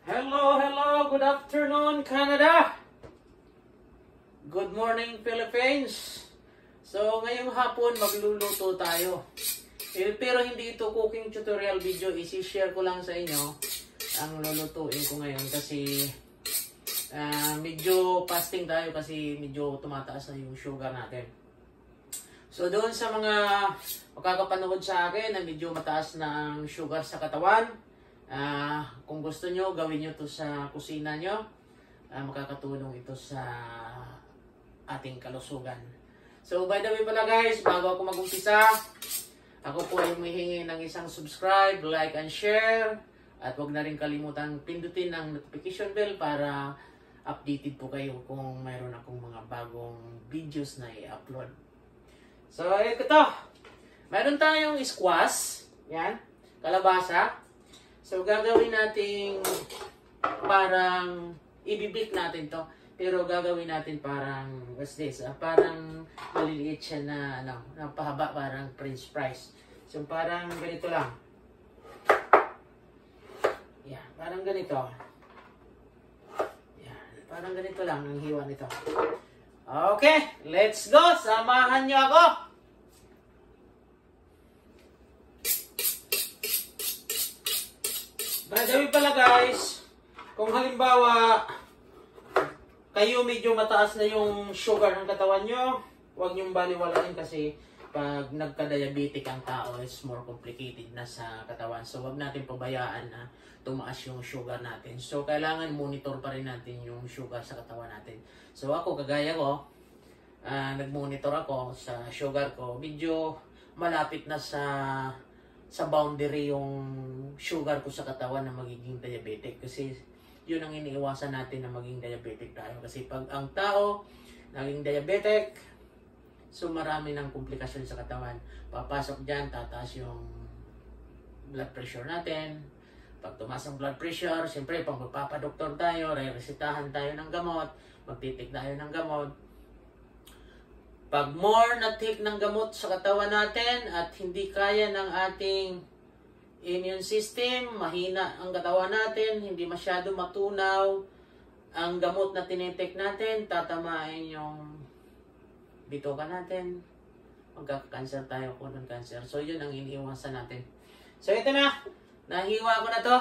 Hello, hello, good afternoon Canada. Good morning Philippines. So ngayong hapon magluluto tayo. Pero hindi ito cooking tutorial video, isi-share ko lang sa inyo ang lulutuin ko ngayon kasi medyo fasting tayo kasi medyo tumataas na yung sugar natin. So doon sa mga makakapanood sa akin na medyo mataas na ang sugar sa katawan, kung gusto nyo, gawin nyo to sa kusina nyo. Makakatulong ito sa ating kalusugan. So by the way pala guys, bago ako mag-umpisa, ako po ay humihingi ng isang subscribe, like and share. At huwag na rin kalimutan pindutin ang notification bell para updated po kayo kung mayroon akong mga bagong videos na i-upload. So, ito. Mayroon tayong squash. Yan. Kalabasa. So, gagawin natin parang ibibake natin to. Pero gagawin natin parang, what's this? Parang maliliit siya na, na pahaba, parang french fries. So, parang ganito lang. Yan. Parang ganito. Yan. Parang ganito lang ang hiwa nito. Okay. Let's go. Samahan niyo ako. By the way pala guys, kung halimbawa kayo medyo mataas na yung sugar ng katawan nyo, huwag nyong baliwalain kasi pag nagka-diabetic ang tao is more complicated na sa katawan. So huwag natin pabayaan na tumaas yung sugar natin. So kailangan monitor pa rin natin yung sugar sa katawan natin. So ako, kagaya ko, nag-monitor ako sa sugar ko. Medyo malapit na sa boundary yung sugar ko sa katawan na magiging diabetic. Kasi yun ang iniiwasan natin na maging diabetic tayo. Kasi pag ang tao naging diabetic, so marami ng komplikasyon sa katawan. Papasok dyan, tataas yung blood pressure natin. Pag tumaas ang blood pressure, siyempre pag magpapadoktor tayo, re-resetahan tayo ng gamot, magtitik tayo ng gamot. Pag more na take ng gamot sa katawan natin at hindi kaya ng ating immune system, mahina ang katawan natin, hindi masyado matunaw ang gamot na tinitake natin, tatamain yung bituka natin, magkaka-cancer tayo, colon cancer. So yun ang iniiwasan natin. So ito na, nahiwa ko na to.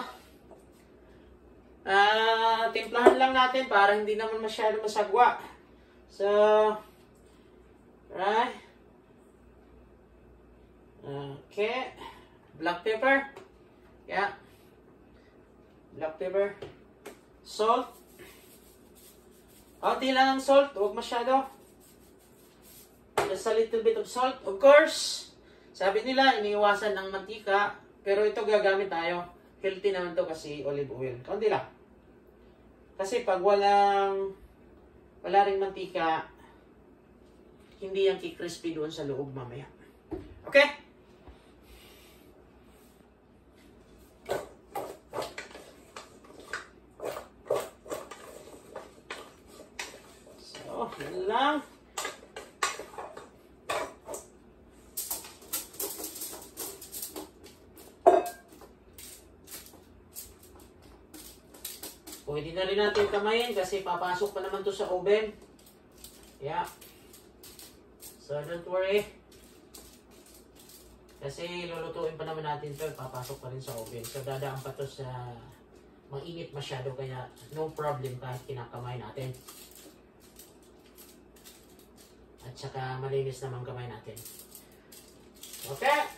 Timplahan lang natin para hindi naman masyado masagwa. So right. Okay. Black pepper. Yeah. Black pepper. Salt. Kunti lang ang salt. Huwag masyado. Just a little bit of salt. Of course, sabi nila, iniiwasan ng mantika. Pero ito gagamit tayo. Healthy naman to kasi olive oil. Kunti lang. Kasi pag wala ring mantika, hindi yan ki-crispy doon sa loob mamaya. Okay? So, yan lang. Pwede na rin natin kamayin kasi papasok pa naman to sa oven. Yeah. So, don't worry. Kasi lulutuin pa naman natin ito. Papasok pa rin sa oven. So, dadaan pa ito sa mainit masyado. Kaya, no problem kahit kinakamay natin. At saka, malinis naman kamay natin. Okay?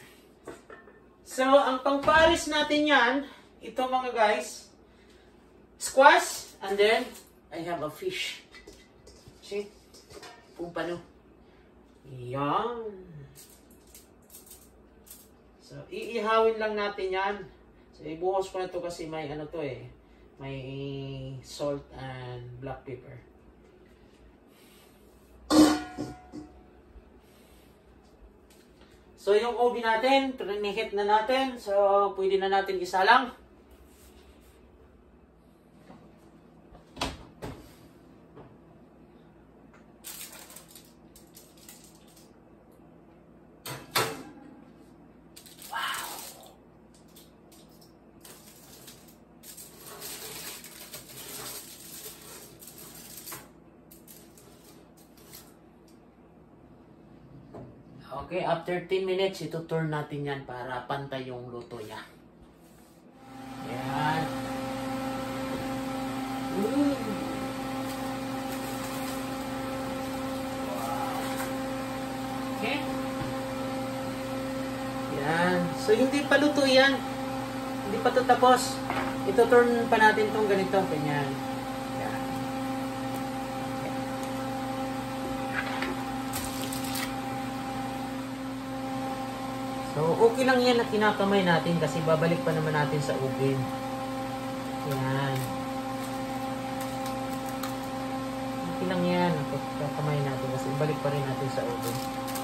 So, ang pangparis natin yan, ito mga guys, squash, and then, I have a fish. See? Kung paano. Yan. So, iihawin lang natin yan. So, ibuhos ko na to kasi may ano to eh. May salt and black pepper. So, yung oven natin, pinihit na natin. So, pwede na natin isalang. Okay, after 10 minutes, ito-turn natin yan para pantay yung luto niya. Yan. Wow. Okay. Yan. So, hindi pa luto yan. Hindi pa ito tapos. Ito-turn pa natin itong ganito. Ganyan. Yan. So, okay lang yan na kinakamay natin kasi babalik pa naman natin sa oven. Yan. Okay lang yan. Kakamay natin kasi balik pa rin natin sa oven.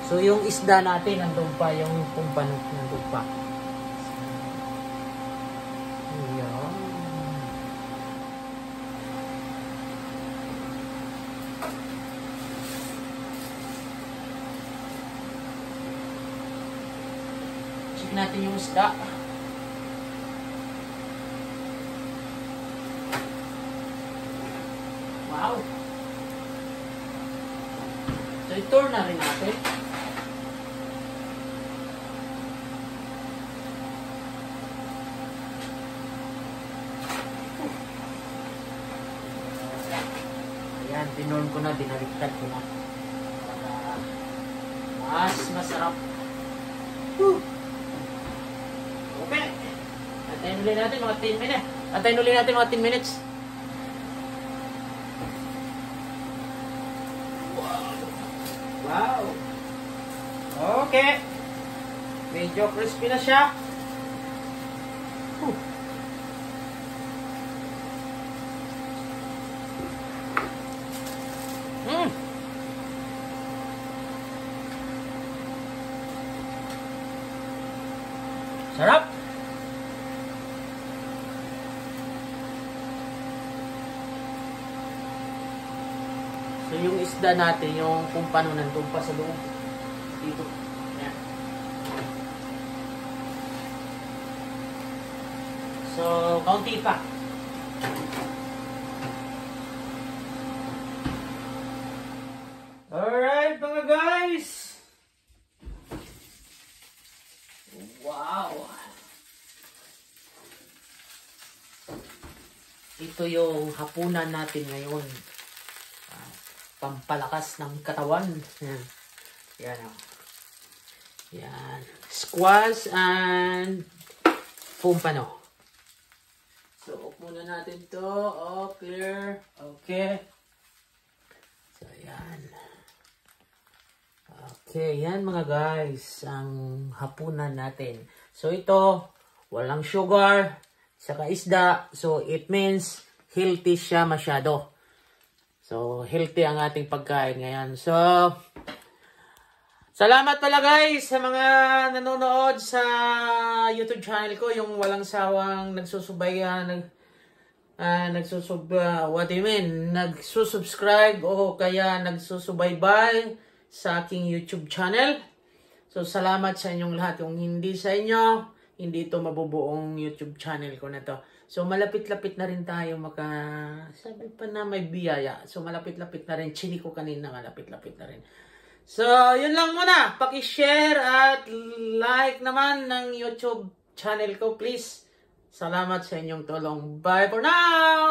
So, yung isda natin, nandun pa. Yung kumpanot, nandun pa. Yan. Check natin yung isda. Wow! So, i-turn na rin natin. Ayan, tinorn ko na, binaliktad ko na. Para mas masarap. Whew! Okay. Antayin ulit natin mga 10 minutes. Antayin ulit natin mga 10 minutes. Wow! Okay. Medyo crispy na siya. Sarap! So, yung isda natin, yung kung paano nandun pa sa loob. Dito. Ayan. So, kaunti pa. Alright, mga guys! Wow! Ito yung hapunan natin ngayon. Pampalakas ng katawan. Yan. Yan. Yan. Squash and pumpano. So, off muna natin to. Oh, clear. Okay. So, yan. Okay, yan mga guys. Ang hapunan natin. So, ito, walang sugar, saka isda. So, it means healthy siya masyado. So, healthy ang ating pagkain ngayon. So, salamat pala guys sa mga nanonood sa YouTube channel ko. Yung walang sawang nagsusubscribe o kaya nagsusubaybay sa aking YouTube channel. So, salamat sa inyong lahat. Kung hindi sa inyo, hindi ito mabubuong YouTube channel ko na to. So, malapit-lapit na rin tayo sabi pa na may biyaya. So, malapit-lapit na rin. Chini ko kanina, malapit-lapit na rin. So, yun lang muna. Paki-share at like naman ng YouTube channel ko, please. Salamat sa inyong tulong. Bye for now!